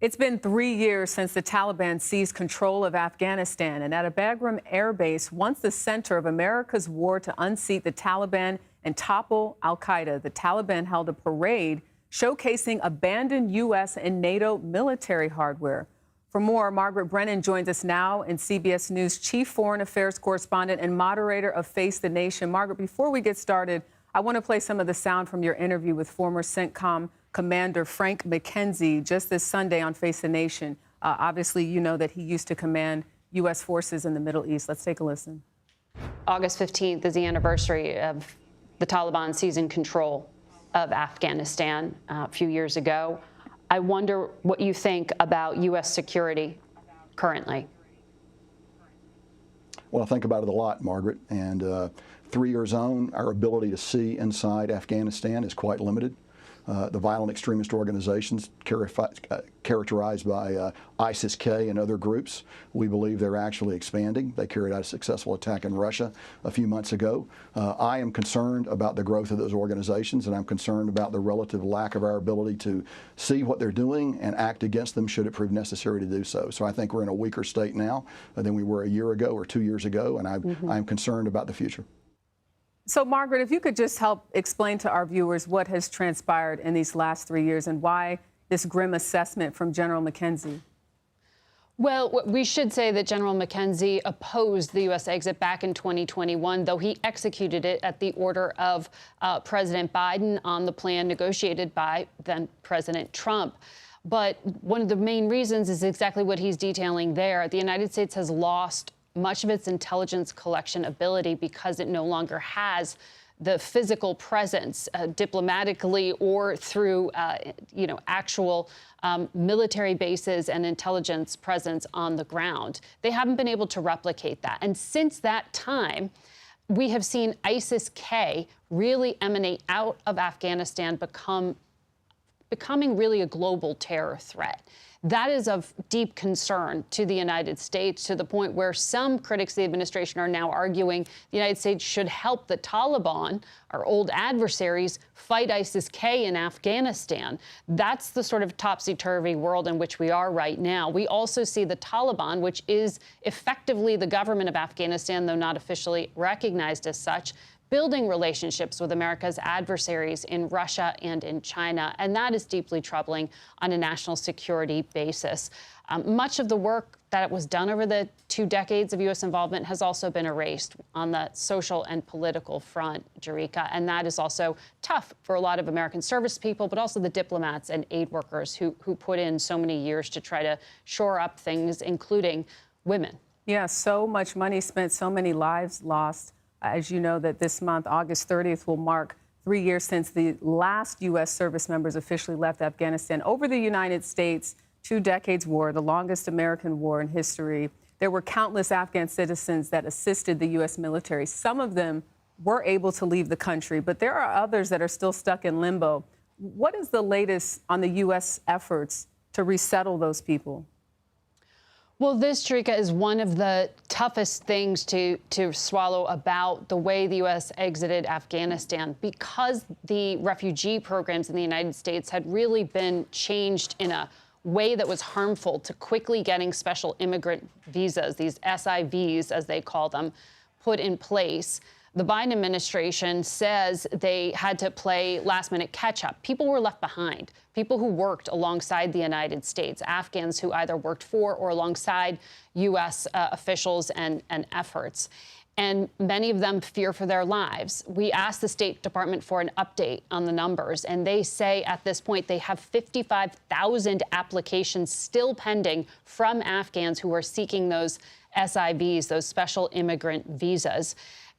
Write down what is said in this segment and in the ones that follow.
It's been 3 years since the Taliban seized control of Afghanistan, and at a Bagram Airbase, once the center of America's war to unseat the Taliban and topple al-Qaeda, the Taliban held a parade showcasing abandoned U.S. and NATO military hardware. For more, Margaret Brennan joins us now in CBS News chief foreign affairs correspondent and moderator of Face the Nation. Margaret, before we get started, I want to play some of the sound from your interview with former CENTCOM Commander Frank McKenzie just this Sunday on Face the Nation. Obviously, you know that he used to command U.S. forces in the Middle East. Let's take a listen. August 15th is the anniversary of the Taliban seizing control of Afghanistan a few years ago. I wonder what you think about U.S. security currently. Well, I think about it a lot, Margaret. And 3 years on, our ability to see inside Afghanistan is quite limited. The violent extremist organizations characterized by ISIS-K and other groups, we believe they're actually expanding. They carried out a successful attack in Russia a few months ago. I am concerned about the growth of those organizations, and I'm concerned about the relative lack of our ability to see what they're doing and act against them should it prove necessary to do so. So I think we're in a weaker state now than we were a year ago or 2 years ago, and I'm concerned about the future. So, Margaret, if you could just help explain to our viewers what has transpired in these last 3 years and why this grim assessment from General McKenzie. Well, we should say that General McKenzie opposed the U.S. exit back in 2021, though he executed it at the order of President Biden on the plan negotiated by then President Trump. But one of the main reasons is exactly what he's detailing there. The United States has lost much of its intelligence collection ability because it no longer has the physical presence diplomatically or through, actual military bases and intelligence presence on the ground. They haven't been able to replicate that. And since that time, we have seen ISIS-K really emanate out of Afghanistan, becoming really a global terror threat. That is of deep concern to the United States, to the point where some critics of the administration are now arguing the United States should help the Taliban, our old adversaries, fight ISIS-K in Afghanistan. That's the sort of topsy-turvy world in which we are right now. We also see the Taliban, which is effectively the government of Afghanistan, though not officially recognized as such, building relationships with America's adversaries in Russia and in China. And that is deeply troubling on a national security basis. Much of the work that was done over the 2 decades of U.S. involvement has also been erased on the social and political front, Jerika. And that is also tough for a lot of American service people, but also the diplomats and aid workers who put in so many years to try to shore up things, including women. Yeah, so much money spent, so many lives lost. As you know, that this month, August 30th, will mark 3 years since the last U.S. service members officially left Afghanistan. Over the United States, 2 decades war, the longest American war in history. There were countless Afghan citizens that assisted the U.S. military. Some of them were able to leave the country, but there are others that are still stuck in limbo. What is the latest on the U.S. efforts to resettle those people? Well, this, Jerika, is one of the toughest things to swallow about the way the U.S. exited Afghanistan, because the refugee programs in the United States had really been changed in a way that was harmful to quickly getting special immigrant visas, these SIVs, as they call them, put in place. The Biden administration says they had to play last-minute catch-up. People were left behind, people who worked alongside the United States, Afghans who either worked for or alongside U.S. Officials and efforts. And many of them fear for their lives. We asked the State Department for an update on the numbers, and they say at this point they have 55,000 applications still pending from Afghans who are seeking those SIVs, those special immigrant visas.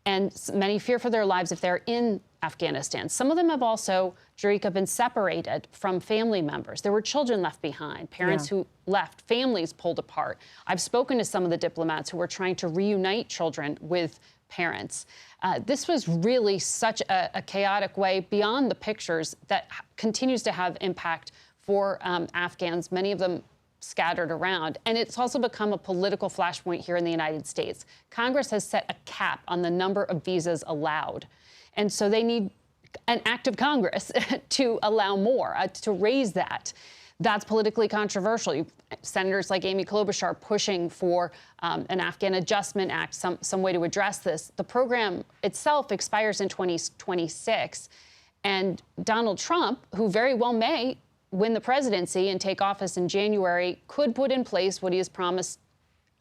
And many fear for their lives if they're in Afghanistan. Some of them have also, Jerika, been separated from family members. There were children left behind, parents who left, families pulled apart. I've spoken to some of the diplomats who were trying to reunite children with parents. This was really such a chaotic way beyond the pictures that continues to have impact for Afghans, many of them scattered around. And it's also become a political flashpoint here in the United States. Congress has set a cap on the number of visas allowed. And so they need an act of Congress to allow more, to raise that. That's politically controversial. Senators like Amy Klobuchar pushing for an Afghan Adjustment Act, some way to address this. The program itself expires in 2026. And Donald Trump, who very well may win the presidency and take office in January, could put in place what he has promised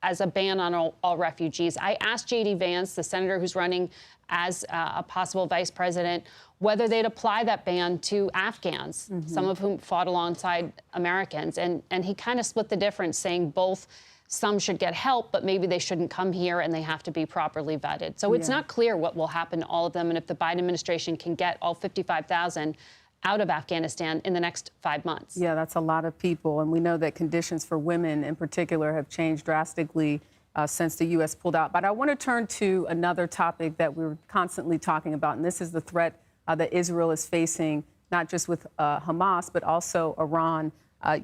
as a ban on all refugees. I asked J.D. Vance, the senator who's running as a possible vice president, whether they'd apply that ban to Afghans, some of whom fought alongside Americans. And he kind of split the difference, saying both some should get help, but maybe they shouldn't come here and they have to be properly vetted. So it's not clear what will happen to all of them and if the Biden administration can get all 55,000 out of Afghanistan in the next 5 months. Yeah, that's a lot of people. And we know that conditions for women in particular have changed drastically since the U.S. pulled out. But I want to turn to another topic that we're constantly talking about, and this is the threat that Israel is facing, not just with Hamas, but also Iran.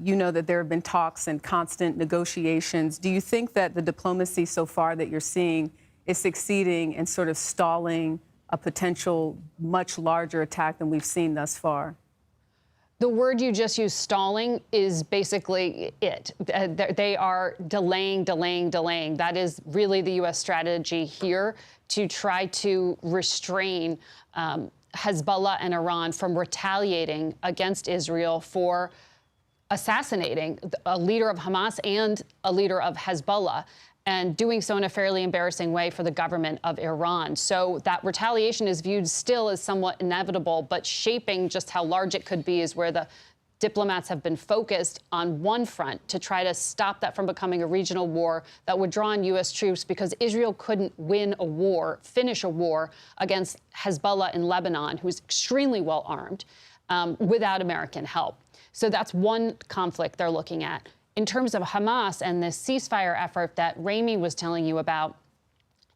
You know that there have been talks and constant negotiations. Do you think that the diplomacy so far that you're seeing is succeeding in sort of stalling a potential much larger attack than we've seen thus far? The word you just used, stalling, is basically it. They are delaying. That is really the U.S. strategy here, to try to restrain Hezbollah and Iran from retaliating against Israel for assassinating a leader of Hamas and a leader of Hezbollah, and doing so in a fairly embarrassing way for the government of Iran. So that retaliation is viewed still as somewhat inevitable, but shaping just how large it could be is where the diplomats have been focused on one front to try to stop that from becoming a regional war that would draw in U.S. troops, because Israel couldn't win a war, finish a war against Hezbollah in Lebanon, who's extremely well armed, without American help. So that's one conflict they're looking at. In terms of Hamas and this ceasefire effort that Ramey was telling you about,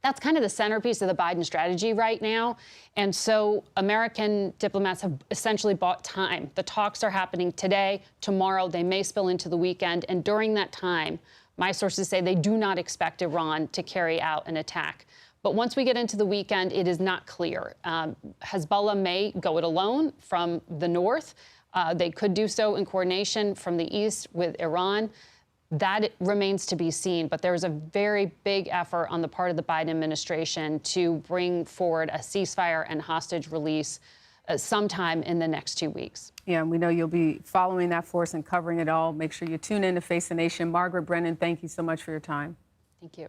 that's kind of the centerpiece of the Biden strategy right now. And so American diplomats have essentially bought time. The talks are happening today, tomorrow. They may spill into the weekend. And during that time, my sources say they do not expect Iran to carry out an attack. But once we get into the weekend, it is not clear. Hezbollah may go it alone from the north. They could do so in coordination from the east with Iran. That remains to be seen. But there is a very big effort on the part of the Biden administration to bring forward a ceasefire and hostage release sometime in the next 2 weeks. Yeah, and we know you'll be following that for us and covering it all. Make sure you tune in to Face the Nation. Margaret Brennan, thank you so much for your time. Thank you.